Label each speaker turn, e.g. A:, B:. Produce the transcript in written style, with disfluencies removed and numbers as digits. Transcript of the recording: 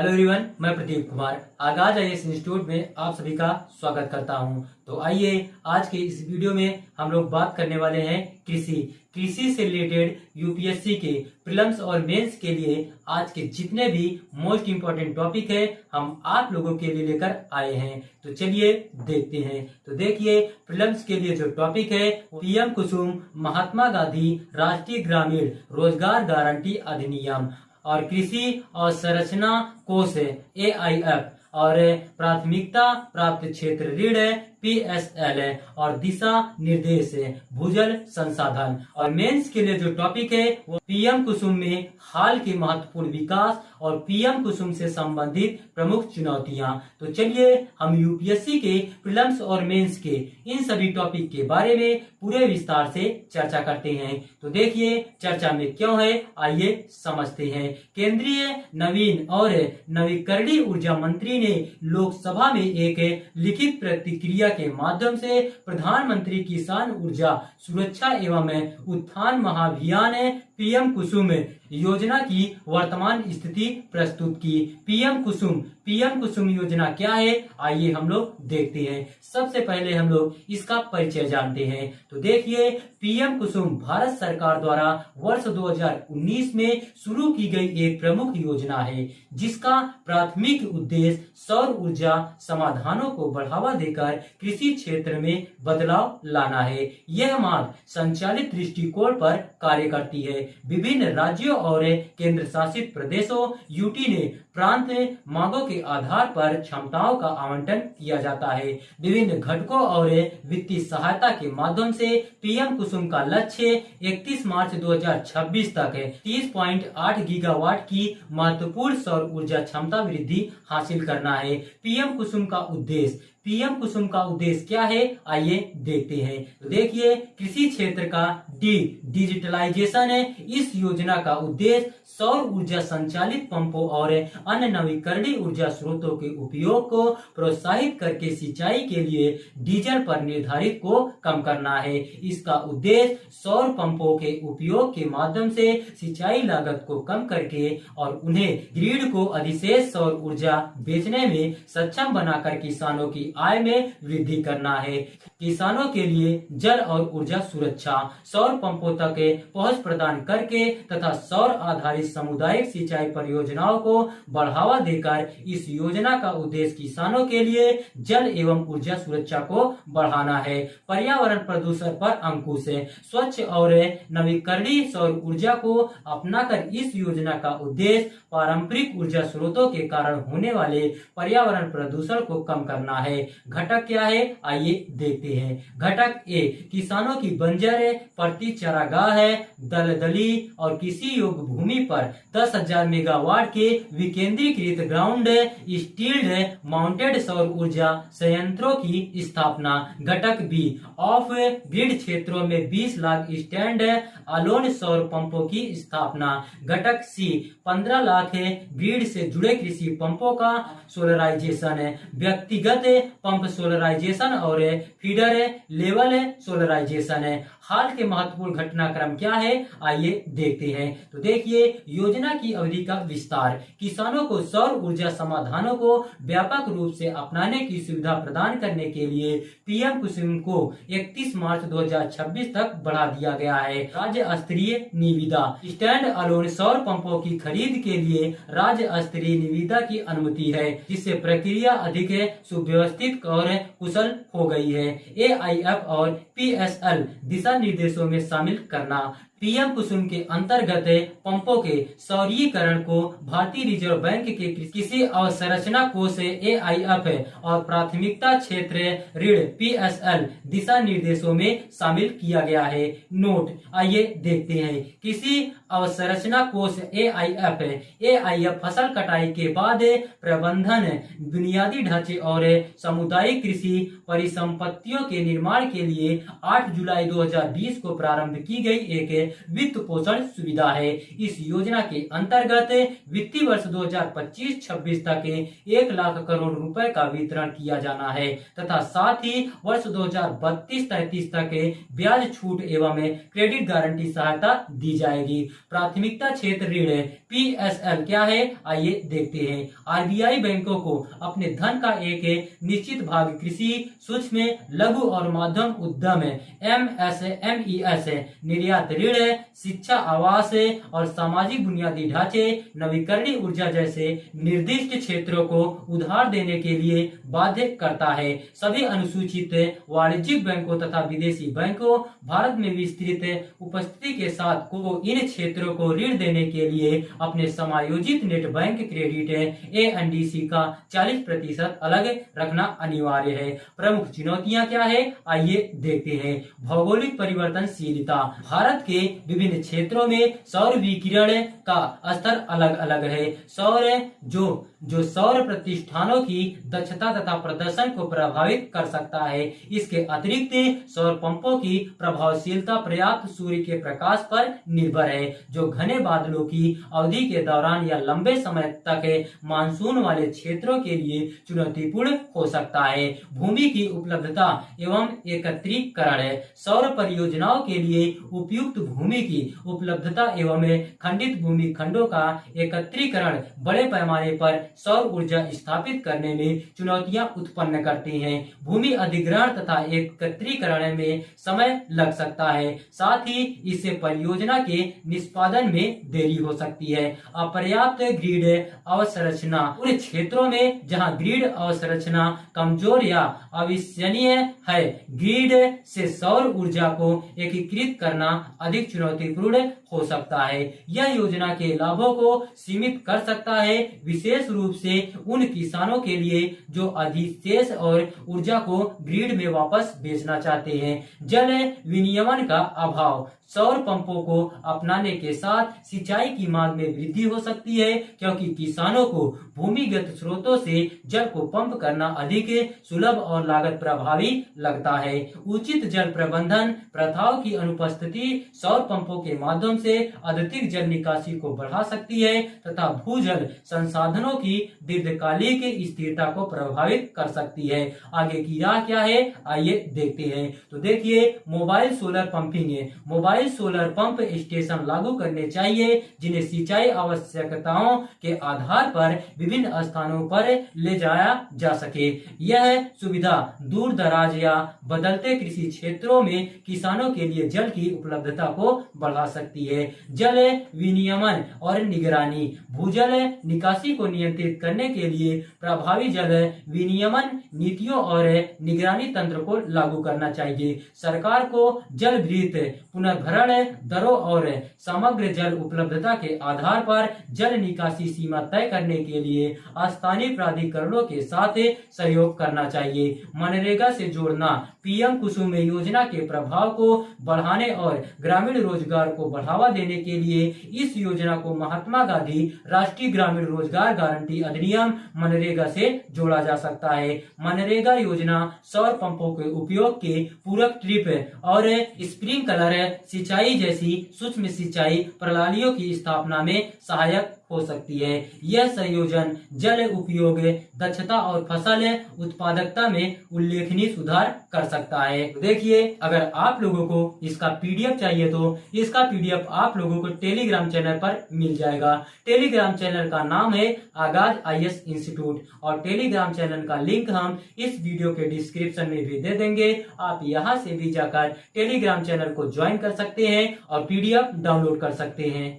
A: Hello everyone, मैं प्रदीप कुमार आगाज IAS institute में आप सभी का स्वागत करता हूं। तो आइए आज के इस वीडियो में हम लोग बात करने वाले हैं कृषि से रिलेटेड यूपीएससी के प्रीलिम्स और मेंस के लिए आज के जितने भी मोस्ट इम्पोर्टेंट टॉपिक है हम आप लोगों के लिए लेकर आए हैं। तो चलिए देखते हैं। तो देखिए, प्रीलिम्स के लिए जो टॉपिक है पीएम कुसुम महात्मा गांधी राष्ट्रीय ग्रामीण रोजगार गारंटी अधिनियम और कृषि और संरचना कोष AIF और प्राथमिकता प्राप्त क्षेत्र ऋण PSL और दिशा निर्देश भूजल संसाधन। और मेंस के लिए जो टॉपिक है वो पीएम कुसुम में हाल के महत्वपूर्ण विकास और पीएम कुसुम से संबंधित प्रमुख चुनौतियां। तो चलिए हम यूपीएससी के प्रीलिम्स और मेंस के इन सभी टॉपिक के बारे में पूरे विस्तार से चर्चा करते हैं। तो देखिए चर्चा में क्यों है, आइए समझते हैं। केंद्रीय नवीन और नवीकरणीय ऊर्जा मंत्री ने लोकसभा में एक लिखित प्रतिक्रिया के माध्यम से प्रधानमंत्री किसान ऊर्जा सुरक्षा एवं उत्थान महाभियान पीएम कुसुम योजना की वर्तमान स्थिति प्रस्तुत की। पीएम कुसुम योजना क्या है, आइए हम लोग देखते हैं। सबसे पहले हम लोग इसका परिचय जानते हैं। तो देखिए, पीएम कुसुम भारत सरकार द्वारा वर्ष 2019 में शुरू की गई एक प्रमुख योजना है जिसका प्राथमिक उद्देश्य सौर ऊर्जा समाधानों को बढ़ावा देकर कृषि क्षेत्र में बदलाव लाना है। यह मांग संचालित दृष्टिकोण पर कार्य करती है। विभिन्न राज्यों और केंद्र शासित प्रदेशों यूटी ने प्रांत मांगों के आधार पर क्षमताओं का आवंटन किया जाता है। विभिन्न घटकों और वित्तीय सहायता के माध्यम से पीएम कुसुम का लक्ष्य 31 मार्च 2026 तक 30.8 गीगावाट की महत्वपूर्ण सौर ऊर्जा क्षमता वृद्धि हासिल करना है। पीएम कुसुम का उद्देश्य क्या है, आइए देखते हैं। तो देखिए, कृषि क्षेत्र का डिजिटलाइजेशन है। इस योजना का उद्देश्य सौर ऊर्जा संचालित पंपों और अन्य नवीकरणीय ऊर्जा स्रोतों के उपयोग को प्रोत्साहित करके सिंचाई के लिए डीजल पर निर्धारित को कम करना है। इसका उद्देश्य सौर पंपों के उपयोग के माध्यम से सिंचाई लागत को कम करके और उन्हें ग्रिड को अधिशेष सौर ऊर्जा बेचने में सक्षम बनाकर किसानों की आय में वृद्धि करना है। किसानों के लिए जल और ऊर्जा सुरक्षा, सौर पंपों तक पहुंच प्रदान करके तथा सौर आधारित सामुदायिक सिंचाई परियोजनाओं को बढ़ावा देकर इस योजना का उद्देश्य किसानों के लिए जल एवं ऊर्जा सुरक्षा को बढ़ाना है। पर्यावरण प्रदूषण पर अंकुश, स्वच्छ और नवीकरणीय सौर ऊर्जा को अपनाकर इस योजना का उद्देश्य पारंपरिक ऊर्जा स्रोतों के कारण होने वाले पर्यावरण प्रदूषण को कम करना है। घटक क्या है, आइए देखते हैं। घटक ए, किसानों की बंजर प्रति चारागाह दलदली और कृषि योग्य भूमि पर 10,000 मेगावाट के विकेंद्रीकृत ग्राउंड स्टील्ड माउंटेड सौर ऊर्जा संयंत्रों की स्थापना। घटक बी, ऑफ ग्रिड क्षेत्रों में 20 लाख स्टैंड अलोन सौर पंपों की स्थापना। घटक सी, 15 लाख ग्रिड से जुड़े कृषि पंपों का सोलराइजेशन, व्यक्तिगत पंप सोलराइजेशन और फीडर लेवल सोलराइजेशन। हाल के महत्वपूर्ण घटनाक्रम क्या है, आइए देखते हैं। तो देखिए, योजना की अवधि का विस्तार, किसानों को सौर ऊर्जा समाधानों को व्यापक रूप से अपनाने की सुविधा प्रदान करने के लिए पीएम कुसुम को 31 मार्च 2026 तक बढ़ा दिया गया है। राज्य स्तरीय निविदा, स्टैंड अलोन सौर पंपों की खरीद के लिए राज्य स्तरीय निविदा की अनुमति है जिससे प्रक्रिया अधिक सुव्यवस्थित और कुशल हो गई है। AIF और PSL दिशा निर्देशों में शामिल करना। पीएम कुसुम के अंतर्गत पंपों के सौरीकरण को भारतीय रिजर्व बैंक के कृषि अवसंरचना कोष AIF और प्राथमिकता क्षेत्र ऋण PSL दिशा निर्देशों में शामिल किया गया है। नोट, आइए देखते हैं। कृषि अवसंरचना कोष AIF फसल कटाई के बाद प्रबंधन, बुनियादी ढांचे और सामुदायिक कृषि परिसंपत्तियों के निर्माण के लिए 8 जुलाई 2020 को प्रारंभ की गई एक वित्त पोषण सुविधा है। इस योजना के अंतर्गत वित्तीय वर्ष 2025-26 तक 1 लाख करोड़ रुपए का वितरण किया जाना है तथा साथ ही वर्ष 2032-33 तक ब्याज छूट एवं क्रेडिट गारंटी सहायता दी जाएगी। प्राथमिकता क्षेत्र ऋण PSL क्या है, आइए देखते हैं। RBI बैंकों को अपने धन का एक निश्चित भाग कृषि, सूक्ष्म, लघु और मध्यम उद्यम MSMES, निर्यात ऋण, शिक्षा, आवास और सामाजिक बुनियादी ढांचे, नवीकरणीय ऊर्जा जैसे निर्दिष्ट क्षेत्रों को उधार देने के लिए बाध्य करता है। सभी अनुसूचित वाणिज्यिक बैंकों तथा विदेशी बैंकों भारत में विस्तृत उपस्थिति के साथ को इन क्षेत्रों को ऋण देने के लिए अपने समायोजित नेट बैंक क्रेडिट ANDC का 40% अलग रखना अनिवार्य है। प्रमुख चुनौतियां क्या है, आइए देखते हैं। भौगोलिक परिवर्तनशीलता, भारत के विभिन्न क्षेत्रों में सौर विकिरण का स्तर अलग अलग है। जो सौर प्रतिष्ठानों की दक्षता तथा प्रदर्शन को प्रभावित कर सकता है। इसके अतिरिक्त सौर पंपों की प्रभावशीलता पर्याप्त सूर्य के प्रकाश पर निर्भर है, जो घने बादलों की अवधि के दौरान या लंबे समय तक मानसून वाले क्षेत्रों के लिए चुनौतीपूर्ण हो सकता है। भूमि की उपलब्धता एवं एकत्रीकरण, सौर परियोजनाओं के लिए उपयुक्त भूमि की उपलब्धता एवं खंडित भूमि खंडों का एकत्रीकरण बड़े पैमाने पर सौर ऊर्जा स्थापित करने में चुनौतियां उत्पन्न करती हैं। भूमि अधिग्रहण तथा एकत्रीकरण में समय लग सकता है, साथ ही इससे परियोजना के निष्पादन में देरी हो सकती है। अपर्याप्त ग्रिड अवसंरचना, उन क्षेत्रों में जहां ग्रिड अवसंरचना कमजोर या अविश्वसनीय है, ग्रिड से सौर ऊर्जा को एकीकृत करना अधिक चुनौतीपूर्ण हो सकता है। यह योजना के लाभों को सीमित कर सकता है, विशेष रूप से उन किसानों के लिए जो अधिशेष और ऊर्जा को ग्रिड में वापस बेचना चाहते हैं। जल विनियमन का अभाव, सौर पंपों को अपनाने के साथ सिंचाई की मांग में वृद्धि हो सकती है, क्योंकि किसानों को भूमिगत स्रोतों से जल को पंप करना अधिक सुलभ और लागत प्रभावी लगता है। उचित जल प्रबंधन प्रथाओं की अनुपस्थिति सौर पंपों के माध्यम से अधिक जल निकासी को बढ़ा सकती है तथा भूजल संसाधनों की दीर्घकालिक स्थिरता को प्रभावित कर सकती है। आगे की राह क्या है, आइए देखते हैं। तो देखिए, मोबाइल सोलर पंपिंग है। मोबाइल सोलर पंप स्टेशन लागू करने चाहिए, जिन्हें सिंचाई आवश्यकताओं के आधार पर विभिन्न स्थानों पर ले जाया जा सके। यह सुविधा दूर दराज या बदलते कृषि क्षेत्रों में किसानों के लिए जल की उपलब्धता को बढ़ा सकती है। जल विनियमन और निगरानी, भूजल निकासी को नियंत्रित करने के लिए प्रभावी जल विनियमन नीतियों और निगरानी तंत्र को लागू करना चाहिए। सरकार को जल भृत पुनर्भरण दरों और समग्र जल उपलब्धता के आधार पर जल निकासी सीमा तय करने के लिए स्थानीय प्राधिकरणों के साथ सहयोग करना चाहिए। मनरेगा से जोड़ना, PM कुसुम योजना के प्रभाव को बढ़ाने और ग्रामीण रोजगार को बढ़ावा देने के लिए इस योजना को महात्मा गांधी राष्ट्रीय ग्रामीण रोजगार गारंटी अधिनियम मनरेगा से जोड़ा जा सकता है। मनरेगा योजना सौर पंपों के उपयोग के पूरक ट्रिप और स्प्रिंकलर सिंचाई जैसी सूक्ष्म सिंचाई प्रणालियों की स्थापना में सहायक हो सकती है। यह संयोजन जल उपयोग दक्षता और फसल उत्पादकता में उल्लेखनीय सुधार कर सकता है। देखिए, अगर आप लोगों को इसका PDF चाहिए तो इसका PDF आप लोगों को टेलीग्राम चैनल पर मिल जाएगा। टेलीग्राम चैनल का नाम है आगाज IAS इंस्टीट्यूट और टेलीग्राम चैनल का लिंक हम इस वीडियो के डिस्क्रिप्शन में भी दे देंगे। आप यहाँ से भी जाकर टेलीग्राम चैनल को ज्वाइन कर सकते हैं और PDF डाउनलोड कर सकते हैं।